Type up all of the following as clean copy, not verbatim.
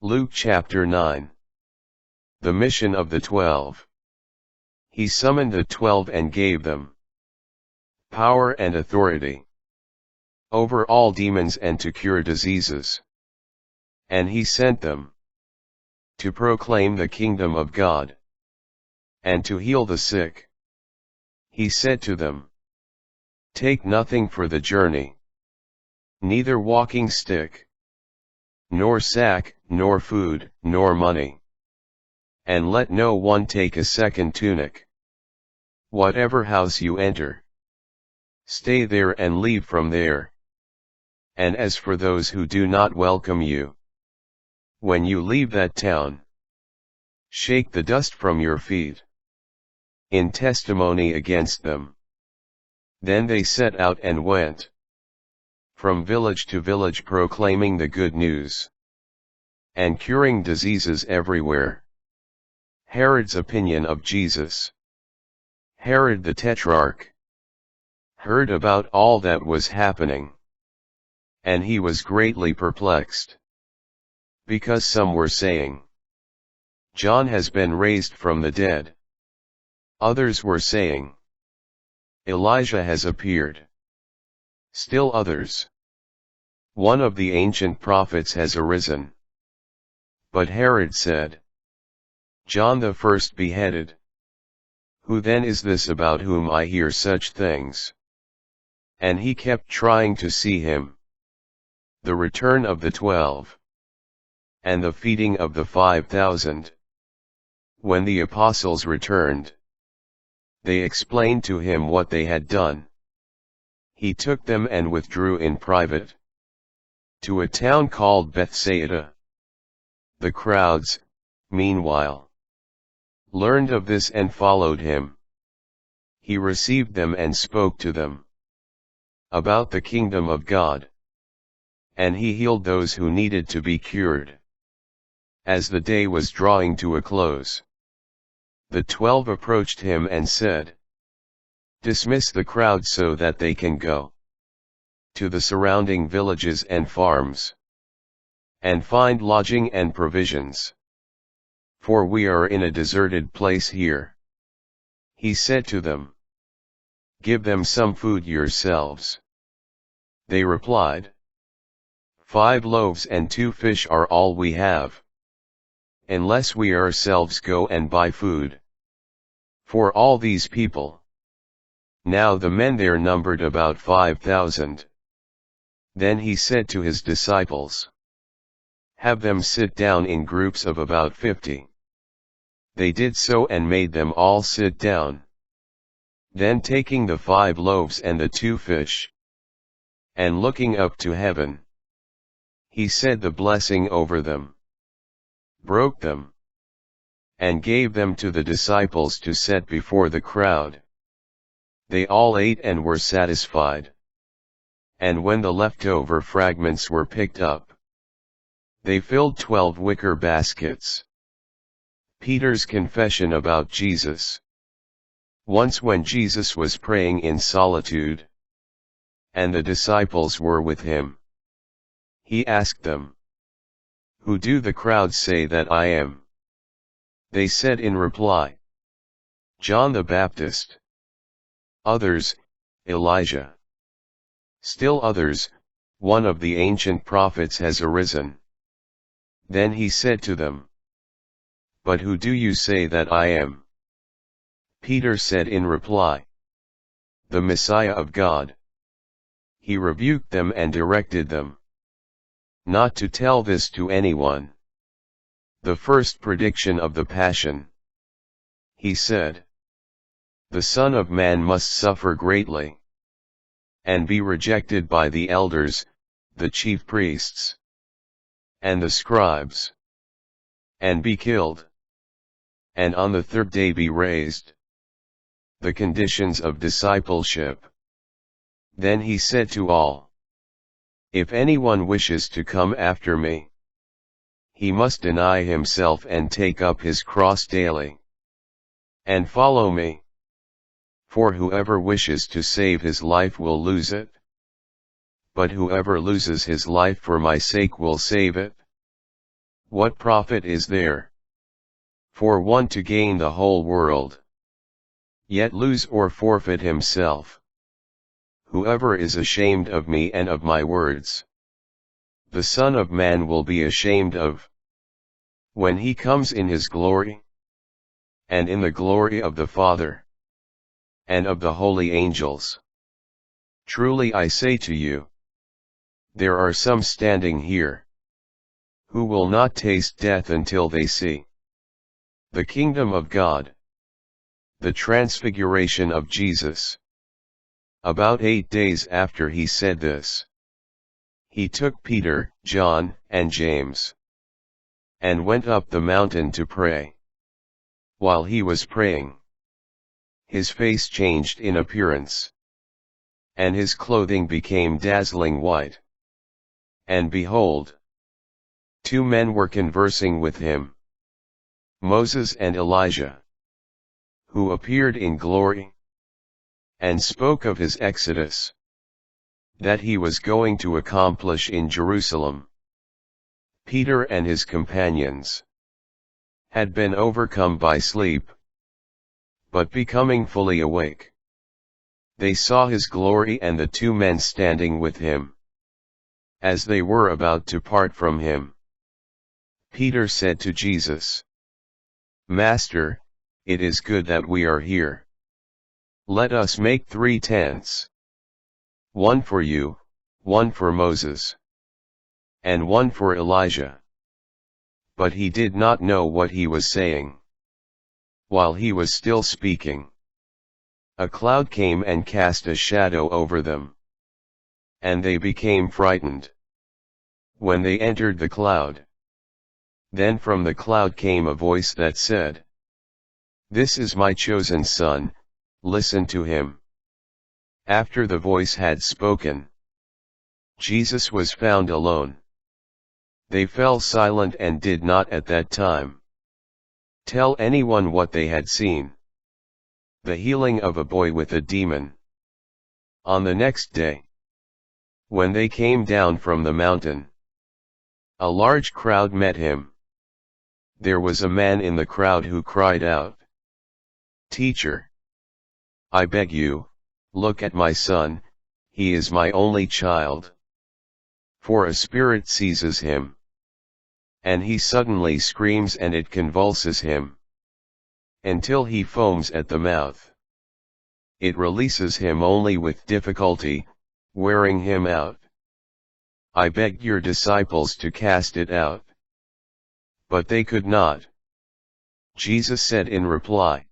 Luke chapter 9. The mission of the 12. He summoned the 12 and gave them power and authority over all demons and to cure diseases. And he sent them to proclaim the kingdom of God and to heal the sick. He said to them, "Take nothing for the journey, neither walking stick, nor sack, nor food, nor money. And let no one take a second tunic. Whatever house you enter, stay there and leave from there. And as for those who do not welcome you, when you leave that town, shake the dust from your feet, in testimony against them." Then they set out and went from village to village proclaiming the good news and curing diseases everywhere. Herod's opinion of Jesus. Herod the Tetrarch heard about all that was happening, and he was greatly perplexed, because some were saying, "John has been raised from the dead." Others were saying, "Elijah has appeared." Still others, "One of the ancient prophets has arisen." But Herod said, "John the first beheaded. Who then is this about whom I hear such things?" And he kept trying to see him. The return of the 12. And the feeding of the 5,000. When the apostles returned, they explained to him what they had done. He took them and withdrew in private to a town called Bethsaida. The crowds, meanwhile, learned of this and followed him. He received them and spoke to them about the kingdom of God. And he healed those who needed to be cured. As the day was drawing to a close, the 12 approached him and said, "Dismiss the crowd so that they can go to the surrounding villages and farms, and find lodging and provisions. For we are in a deserted place here." He said to them, "Give them some food yourselves." They replied, 5 loaves and 2 fish are all we have, unless we ourselves go and buy food for all these people." Now the men there numbered about 5,000. Then he said to his disciples, "Have them sit down in groups of about 50. They did so and made them all sit down. Then taking the 5 loaves and the 2 fish, and looking up to heaven, he said the blessing over them, broke them, and gave them to the disciples to set before the crowd. They all ate and were satisfied. And when the leftover fragments were picked up, they filled 12 wicker baskets. Peter's confession about Jesus. Once when Jesus was praying in solitude, and the disciples were with him, he asked them, "Who do the crowd say that I am?" They said in reply, "John the Baptist. Others, Elijah. Still others, one of the ancient prophets has arisen." Then he said to them, "But who do you say that I am?" Peter said in reply, "The Messiah of God." He rebuked them and directed them not to tell this to anyone. The first prediction of the Passion. He said, "The Son of Man must suffer greatly, and be rejected by the elders, the chief priests, and the scribes, and be killed, and on the 3rd day be raised." The conditions of discipleship. Then he said to all, "If anyone wishes to come after me, he must deny himself and take up his cross daily, and follow me. For whoever wishes to save his life will lose it. But whoever loses his life for my sake will save it. What profit is there for one to gain the whole world, yet lose or forfeit himself? Whoever is ashamed of me and of my words, the Son of Man will be ashamed of, when he comes in his glory, and in the glory of the Father, and of the holy angels. Truly I say to you, there are some standing here, who will not taste death until they see the kingdom of God. The Transfiguration of Jesus. About 8 days after he said this, he took Peter, John, and James, and went up the mountain to pray. While he was praying, his face changed in appearance, and his clothing became dazzling white. And behold, 2 men were conversing with him, Moses and Elijah, who appeared in glory, and spoke of his exodus, that he was going to accomplish in Jerusalem. Peter and his companions had been overcome by sleep, but becoming fully awake, they saw his glory and the 2 men standing with him. As they were about to part from him, Peter said to Jesus, Master, it is good that we are here. Let us make 3 tents. One for you, one for Moses, and one for Elijah. But he did not know what he was saying. While he was still speaking, a cloud came and cast a shadow over them, and they became frightened when they entered the cloud. Then from the cloud came a voice that said, This is my chosen Son, listen to him. After the voice had spoken, Jesus was found alone. They fell silent and did not at that time tell anyone what they had seen. The healing of a boy with a demon. On the next day, when they came down from the mountain, a large crowd met him. There was a man in the crowd who cried out, Teacher, I beg you, look at my son, he is my only child. For a spirit seizes him, and he suddenly screams and it convulses him, until he foams at the mouth. It releases him only with difficulty, wearing him out. I begged your disciples to cast it out, but they could not. Jesus said in reply,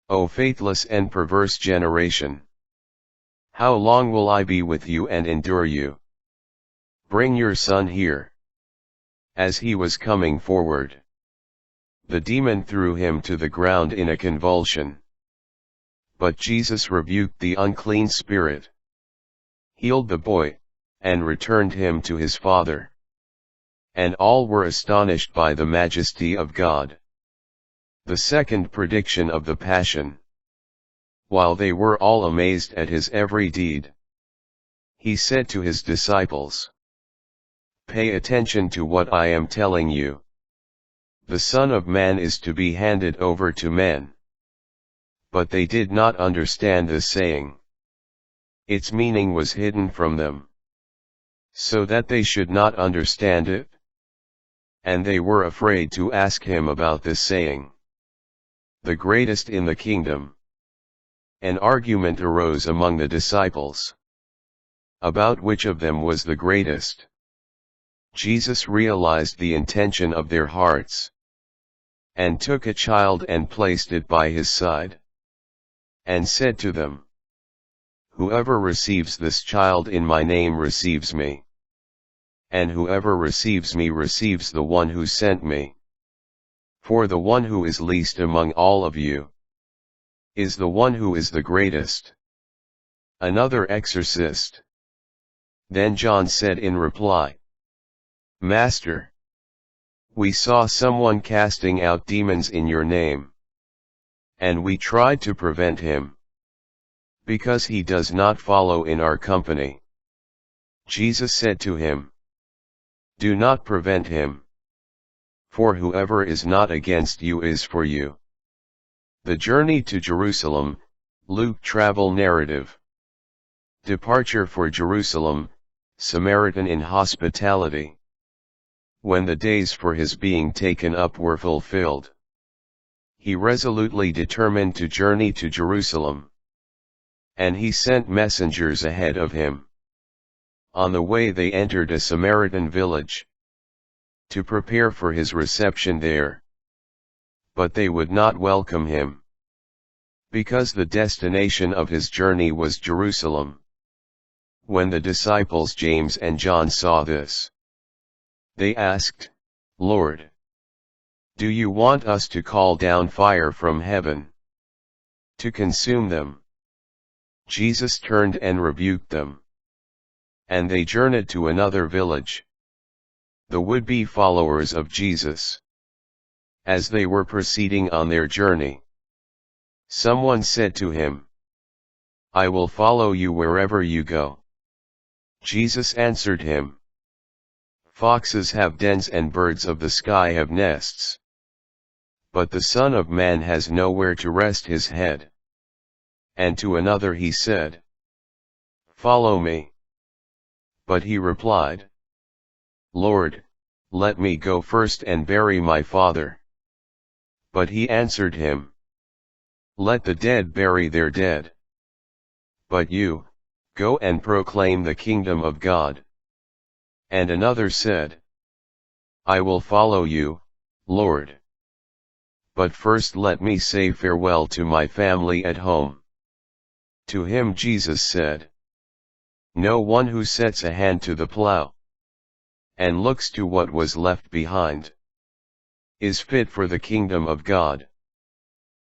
O faithless and perverse generation! How long will I be with you and endure you? Bring your son here. As he was coming forward, the demon threw him to the ground in a convulsion. But Jesus rebuked the unclean spirit, healed the boy, and returned him to his father. And all were astonished by the majesty of God. The second prediction of the Passion. While they were all amazed at his every deed, he said to his disciples, Pay attention to what I am telling you. The Son of Man is to be handed over to men. But they did not understand this saying. Its meaning was hidden from them, so that they should not understand it. And they were afraid to ask him about this saying. The greatest in the kingdom. An argument arose among the disciples, about which of them was the greatest. Jesus realized the intention of their hearts, and took a child and placed it by his side, and said to them, Whoever receives this child in my name receives me, and whoever receives me receives the one who sent me. For the one who is least among all of you is the one who is the greatest. Another exorcist. Then John said in reply, Master, we saw someone casting out demons in your name, and we tried to prevent him, because he does not follow in our company. Jesus said to him, Do not prevent him, for whoever is not against you is for you. The journey to Jerusalem, Luke travel narrative. Departure for Jerusalem, Samaritan in hospitality. When the days for his being taken up were fulfilled, he resolutely determined to journey to Jerusalem. And he sent messengers ahead of him. On the way they entered a Samaritan village, to prepare for his reception there. But they would not welcome him, because the destination of his journey was Jerusalem. When the disciples James and John saw this, they asked, "Lord, do you want us to call down fire from heaven to consume them?" Jesus turned and rebuked them. And they journeyed to another village. The would-be followers of Jesus, as they were proceeding on their journey, someone said to him, "I will follow you wherever you go." Jesus answered him, "Foxes have dens and birds of the sky have nests, but the Son of Man has nowhere to rest his head." And to another he said, "Follow me." But he replied, "Lord, let me go first and bury my father." But he answered him, "Let the dead bury their dead. But you, go and proclaim the kingdom of God." And another said, "I will follow you, Lord. But first let me say farewell to my family at home." To him Jesus said, "No one who sets a hand to the plow, and looks to what was left behind, is fit for the kingdom of God."